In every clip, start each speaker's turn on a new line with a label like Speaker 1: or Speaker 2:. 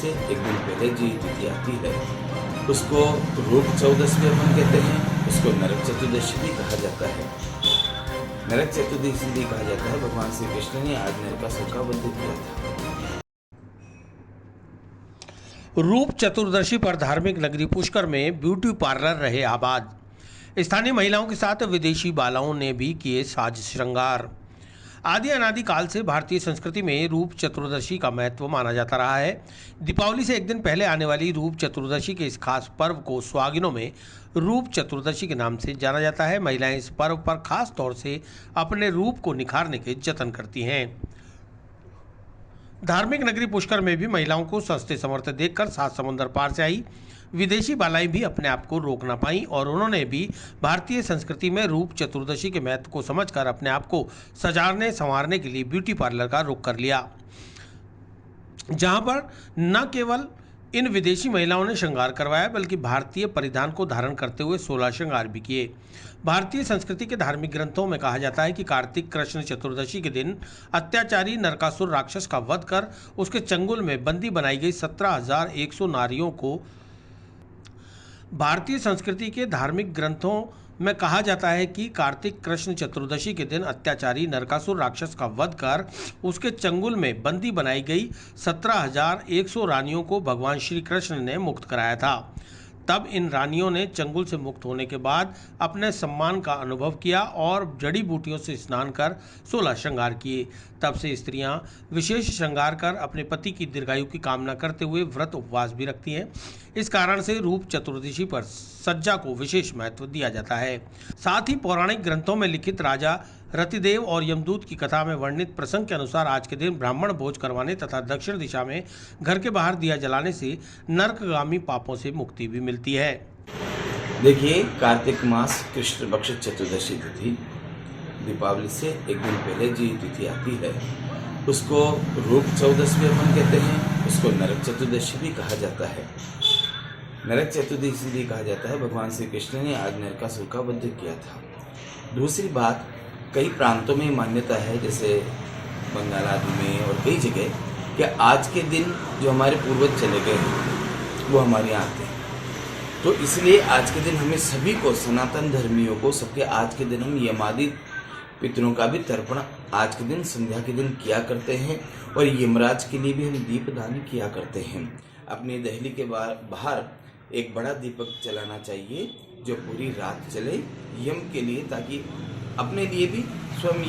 Speaker 1: से एक दिन पहले जो तिथि आती है उसको रूप चतुर्दशी अपन कहते हैं, उसको नरक चतुर्दशी भी कहा जाता है। नरक चतुर्दशी भी कहा जाता है। भगवान श्री कृष्ण ने आज नरकासुर का वध किया था।
Speaker 2: रूप चतुर्दशी पर धार्मिक नगरी पुष्कर में ब्यूटी पार्लर रहे आबाद। स्थानीय महिलाओं के साथ विदेशी बालाओं ने भी किए साज श्रृंगार। आदि अनादि काल से भारतीय संस्कृति में रूप चतुर्दशी का महत्व माना जाता रहा है। दीपावली से एक दिन पहले आने वाली रूप चतुर्दशी के इस खास पर्व को सुहागिनों में रूप चतुर्दशी के नाम से जाना जाता है। महिलाएं इस पर्व पर खास तौर से अपने रूप को निखारने के जतन करती हैं। धार्मिक नगरी पुष्कर में भी महिलाओं को सस्ते समर्थ देखकर 7 समुंदर पार से आई विदेशी बालाएं भी अपने आप को रोक ना पाई और उन्होंने भी भारतीय संस्कृति में रूप चतुर्दशी के महत्व को समझकर अपने आप को सजारने संवारने के लिए ब्यूटी पार्लर का रुख कर लिया, जहां पर न केवल इन विदेशी महिलाओं ने श्रृंगार करवाया बल्कि भारतीय परिधान को धारण करते हुए 16 श्रृंगार भी किए। भारतीय संस्कृति के धार्मिक ग्रंथों में कहा जाता है कि कार्तिक कृष्ण चतुर्दशी के दिन अत्याचारी नरकासुर राक्षस का वध कर उसके चंगुल में बंदी बनाई गई 17,100 नारियों को भारतीय संस्कृति के धार्मिक ग्रंथों में कहा जाता है कि कार्तिक कृष्ण चतुर्दशी के दिन अत्याचारी नरकासुर राक्षस का वध कर उसके चंगुल में बंदी बनाई गई 17,100 रानियों को भगवान श्री कृष्ण ने मुक्त कराया था। तब इन रानियों ने चंगुल से मुक्त होने के बाद अपने सम्मान का अनुभव किया और जड़ी बूटियों से स्नान कर 16 श्रृंगार किए। तब से स्त्रियां विशेष श्रृंगार कर अपने पति की दीर्घायु की कामना करते हुए व्रत उपवास भी रखती हैं। इस कारण से रूप चतुर्दशी पर सज्जा को विशेष महत्व दिया जाता है। साथ ही पौराणिक ग्रंथों में लिखित राजा रतिदेव और यमदूत की कथा में वर्णित प्रसंग के अनुसार आज के दिन ब्राह्मण भोज करवाने तथा दक्षिण दिशा में घर के बाहर दिया जलाने से नरकगामी पापों से मुक्ति भी मिलती है।
Speaker 1: देखिए, कार्तिक मास कृष्ण पक्ष चतुर्दशी तिथि दीपावली से एक दिन पहले जो तिथि आती है उसको रूप चतुर्दशी अपन कहते हैं, उसको नरक चतुर्दशी भी कहा जाता है। नरक चतुर्दशी भी कहा जाता है। भगवान श्री कृष्ण ने आज नरकासुर का वध किया था। दूसरी बात, कई प्रांतों में मान्यता है, जैसे बंगाल आदि में और कई जगह, कि आज के दिन जो हमारे पूर्वज चले गए हैं वो हमारे यहाँ आते हैं। तो इसलिए आज के दिन हमें सभी को, सनातन धर्मियों को, सबके आज के दिन हम यमादि पितरों का भी तर्पण आज के दिन संध्या के दिन किया करते हैं और यमराज के लिए भी हम दीपदान किया करते हैं। अपनी दहली के बाहर एक बड़ा दीपक जलाना चाहिए जो पूरी रात चले यम के लिए, ताकि अपने लिए भी स्वयं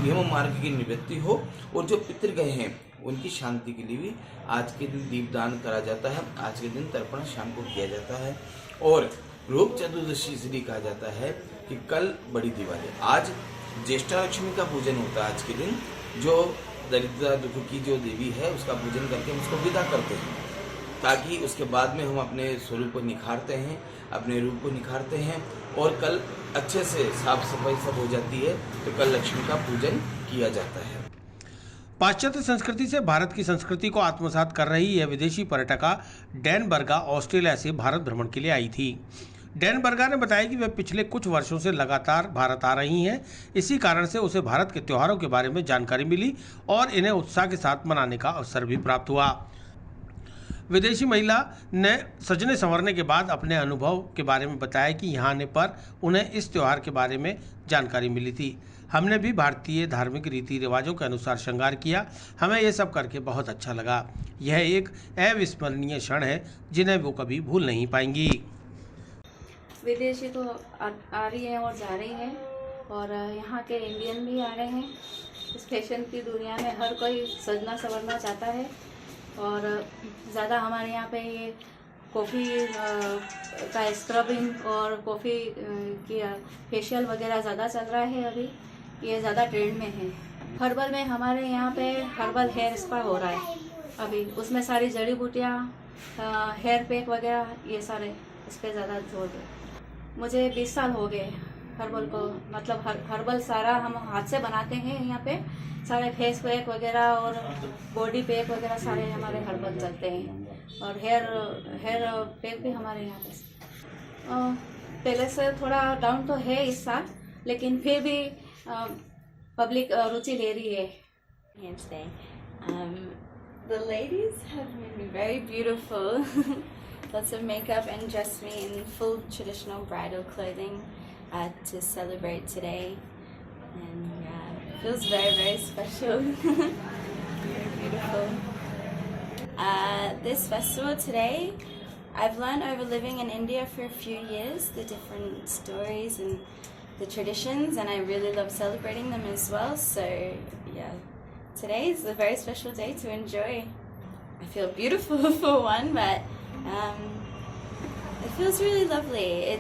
Speaker 1: यम मार्ग की निवृत्ति हो और जो पितर गए हैं उनकी शांति के लिए भी आज के दिन दीपदान करा जाता है। आज के दिन तर्पण शाम को किया जाता है। और रूप चतुर्दशी इसलिए कहा जाता है कि कल बड़ी दिवाली, आज ज्येष्ठा लक्ष्मी का पूजन होता है। आज के दिन जो दरिद्रता दुख की जो देवी है उसका पूजन करके हम उसको विदा करते हैं, ताकि उसके बाद में हम अपने स्वरूप को निखारते हैं, अपने रूप को निखारते हैं और कल अच्छे से साफ सफाई सब हो जाती है। तो कल लक्ष्मी का पूजन किया जाता है।
Speaker 2: पाश्चात्य संस्कृति से भारत की संस्कृति को आत्मसात कर रही यह विदेशी पर्यटका डैन बर्गा ऑस्ट्रेलिया से भारत भ्रमण के लिए आई थी। डैन बर्गा ने बताया कि वे पिछले कुछ वर्षों से लगातार भारत आ रही हैं। इसी कारण से उसे भारत के त्योहारों के बारे में जानकारी मिली और इन्हें उत्साह के साथ मनाने का अवसर भी प्राप्त हुआ। विदेशी महिला ने सजने संवरने के बाद अपने अनुभव के बारे में बताया कि यहाँ आने पर उन्हें इस त्यौहार के बारे में जानकारी मिली थी। हमने भी भारतीय धार्मिक रीति रिवाजों के अनुसार श्रृंगार किया। हमें ये सब करके बहुत अच्छा लगा। यह एक अविस्मरणीय क्षण है जिन्हें वो कभी भूल नहीं पाएंगी।
Speaker 3: विदेशी तो आ रही हैं और जा रही हैं और यहाँ के इंडियन भी आ रहे हैं। इस फैशन की दुनिया में हर कोई सजना संवरना चाहता है और ज़्यादा हमारे यहाँ पे ये कॉफ़ी का स्क्रबिंग और कॉफ़ी की फेशियल वगैरह ज़्यादा चल रहा है। अभी ये ज़्यादा ट्रेंड में है। हर्बल में हमारे यहाँ पे हर्बल हेयर स्पा हो रहा है अभी, उसमें सारी जड़ी बूटियाँ, हेयर पैक वगैरह, ये सारे इस पर ज़्यादा जोर दे। मुझे 20 साल हो गए हर्बल को, मतलब हर्बल सारा हम हाथ से बनाते हैं यहाँ पे। सारे फेस पैक वगैरह और बॉडी पैक वगैरह सारे हमारे हर्बल चलते हैं और हेयर पैक भी हमारे यहाँ पे। पहले से थोड़ा डाउन तो है इस साल, लेकिन फिर भी पब्लिक रुचि ले रही है। The ladies have made me very beautiful. Lots of makeup and dressed me in full traditional bridal clothing to celebrate today. And yeah, it feels very, very special. Very beautiful. This festival today, I've learned over living in India for a few years the different stories and the traditions, and I really love celebrating them as well. So yeah, today is a very special day to enjoy. I feel beautiful for one, but it feels really lovely.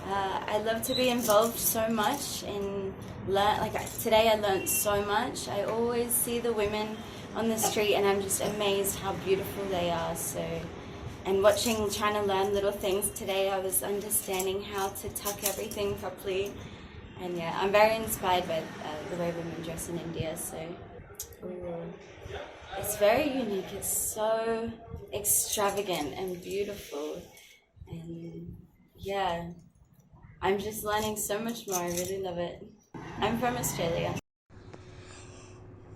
Speaker 3: I love to be involved so much in learn. Today I learned so much. I always see the women on the street and I'm just amazed how beautiful they are. So, and trying to learn little things today, I was understanding how to tuck everything properly. And yeah, I'm very inspired by the way women dress in India. So, it's very unique. It's so extravagant and beautiful. And yeah, I'm just learning so much more. I really love it. I'm from Australia.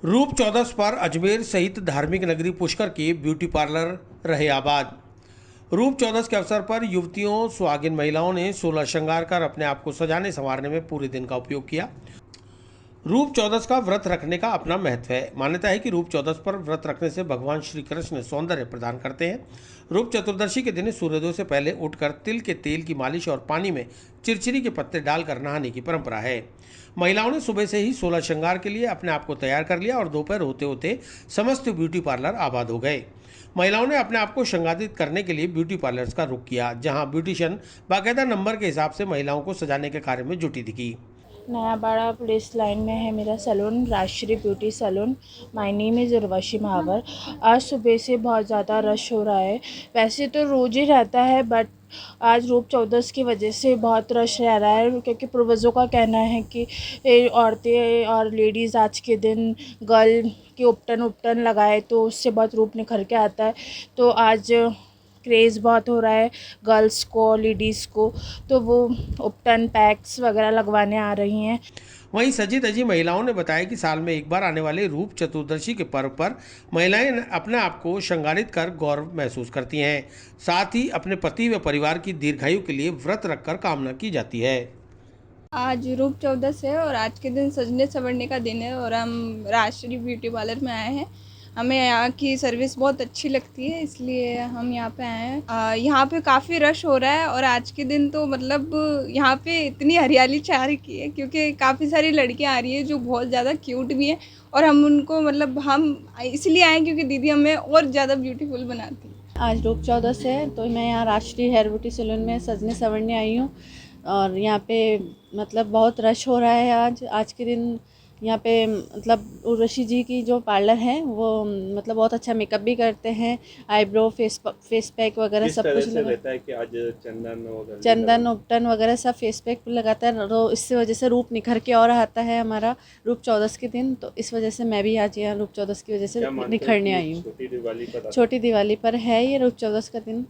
Speaker 2: रूप चौदस पर अजमेर सहित धार्मिक नगरी पुष्कर के beauty parlour रहे आबाद। रूप चौदस के अवसर पर युवतियों सुहागिन महिलाओं ने 16 श्रृंगार कर अपने आप को सजाने संवारने में पूरे दिन का उपयोग किया। रूप चौदस का व्रत रखने का अपना महत्व है। मान्यता है कि रूप चौदस पर व्रत रखने से भगवान श्री कृष्ण सौंदर्य प्रदान करते हैं। रूप चतुर्दशी के दिन सूर्योदय से पहले उठकर तिल के तेल की मालिश और पानी में चिरचिरी के पत्ते डालकर नहाने की परंपरा है। महिलाओं ने सुबह से ही 16 श्रृंगार के लिए अपने आप को तैयार कर लिया और दोपहर होते होते समस्त ब्यूटी पार्लर आबाद हो गए। महिलाओं ने अपने आप को श्रृंगारित करने के लिए ब्यूटी पार्लर्स का रुख किया, जहां ब्यूटिशियन बाकायदा नंबर के हिसाब से महिलाओं को सजाने के कार्य में जुटी दिखी।
Speaker 4: नया बाड़ा पुलिस लाइन में है मेरा salon, Rajshree beauty salon. My name is Urvashi Mahawar. आज सुबह से बहुत ज़्यादा रश हो रहा है। वैसे तो रोज़ ही रहता है, बट आज रूप चौदस की वजह से बहुत रश रह रहा है, क्योंकि पूर्वजों का कहना है कि औरतें और लेडीज़ आज के दिन गल के उपटन लगाए तो उससे बहुत रूप निखर के आता है। तो आज क्रेज़ बहुत हो रहा है गर्ल्स को, लेडीज़ को, तो वो उपटन पैक्स वगैरह लगवाने आ रही हैं।
Speaker 2: वहीं सजी धजी महिलाओं ने बताया कि साल में एक बार आने वाले रूप चतुर्दशी के पर्व पर महिलाएं अपने आप को श्रृंगारित कर गौरव महसूस करती हैं। साथ ही अपने पति व परिवार की दीर्घायु के लिए व्रत रखकर कामना की जाती है।
Speaker 5: आज रूप चौदस है और आज के दिन सजने संवरने का दिन है और हम राजश्री ब्यूटी पार्लर में आए हैं। हमें यहाँ की सर्विस बहुत अच्छी लगती है, इसलिए हम यहाँ पे आए हैं। यहाँ पे काफ़ी रश हो रहा है और आज के दिन तो मतलब यहाँ पे इतनी हरियाली छा रखी है, क्योंकि काफ़ी सारी लड़कियाँ आ रही है जो बहुत ज़्यादा क्यूट भी हैं और हम उनको मतलब हम इसलिए आए क्योंकि दीदी हमें और ज़्यादा ब्यूटीफुल बनाती है।
Speaker 6: आज रूप चौदस है तो मैं यहाँ राजश्री हेयर ब्यूटी सैलून में सजने संवरने आई हूँ और यहाँ पे मतलब बहुत रश हो रहा है। आज के दिन यहाँ पे मतलब उर्वशी जी की जो पार्लर है वो मतलब बहुत अच्छा मेकअप भी करते हैं, आईब्रो फेस पैक वगैरह सब कुछ
Speaker 7: रहता है कि आज
Speaker 6: चंदन उपटन वगैरह सब फेस पैक लगाता है। तो इस वजह से रूप निखर के और आता है हमारा रूप चौदस के दिन। तो इस वजह से मैं भी आज यहाँ रूप चौदस की वजह से निखरने आई हूँ।
Speaker 7: छोटी दिवाली पर
Speaker 6: है ये रूप चौदस का दिन।